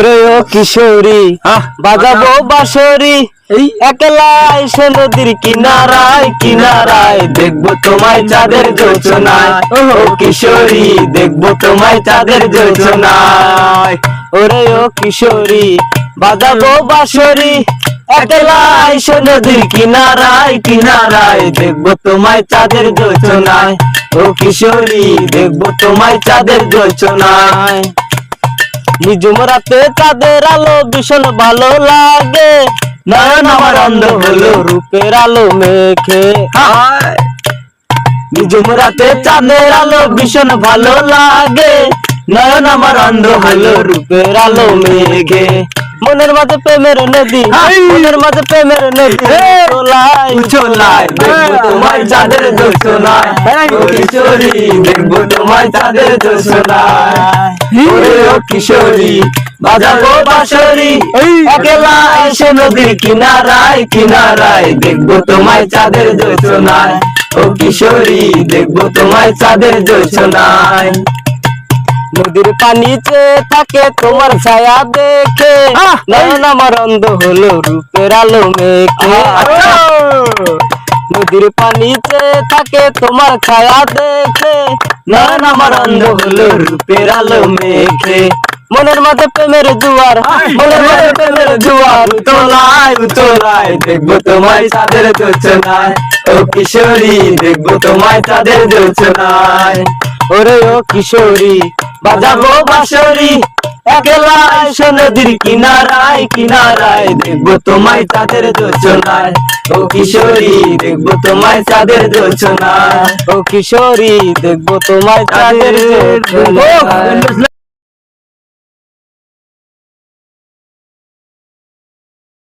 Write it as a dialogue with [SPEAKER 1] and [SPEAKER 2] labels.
[SPEAKER 1] ওরে ও কিশোরী বাজাবো বাঁশরি একলা এসে নদীর কিনারায় কিনারায় দেখবো তোমায় চাঁদের জোছনায়। ও কিশোরী দেখবো তোমায় চাঁদের জোছনায়। ওরে ও কিশোরী বাজাবো বাঁশরি একলা এসে নদীর কিনারায় কিনারায় দেখবো তোমায় চাঁদের জোছনায়। ও কিশোরী দেখবো তোমায় চাঁদের জোছনায়। নিঝুম রাতে চাঁদের আলো ভীষণ ভালো লাগে, নয়ন আমার অন্ধ হলো রূপের আলো মেখে। নিঝুম রাতে চাঁদের আলো ভীষণ ভালো লাগে, নয়ন আমার অন্ধ হলো রূপের আলো মেঘে। মনের মাঝে প্রেমের নদী, মনের মাঝে প্রেমের নদী চলায় চলায় দেখবো তোমায় চাঁদের জোছনায়। ও কিশোরী দেখবো তোমায় চাঁদের জোছনায়। ওরে ও কিশোরী বাজাবো বাঁশরি একলা এসে নদীর কিনারায় কিনারায় দেখবো তোমায় চাঁদের জোছনায়। ও কিশোরী দেখবো তোমায় চাঁদের জোছনায়। নদীর পানি চেয়ে থাকে তোমার ছায়া দেখে, নয়ন আমার অন্ধ হলো রূপের আলো মেখে। নদীর পানি চেয়ে থাকে তোমার ছায়া দেখে, নয়ন আমার অন্ধ হলো রূপের আলো মেখে। মনের মাঝে প্রেমের জোয়ার, মনের মাঝে প্রেমের জোয়ার উতলায় উতলায় দেখবো তোমায় চাঁদের জোছনায়। ও কিশোরী দেখবো তোমায় চাঁদের জোছনায়। ওরে ও কিশোরী বাজাবো বাঁশরি একলা এসে নদীর কিনারায় কিনারায় দেখবো তোমায় চাঁদের জোছনায়। ও কিশোরী দেখবো তোমায় চাঁদের জোছনায়। ও কিশোরী দেখবো তোমায় চাঁদের জোছনায়।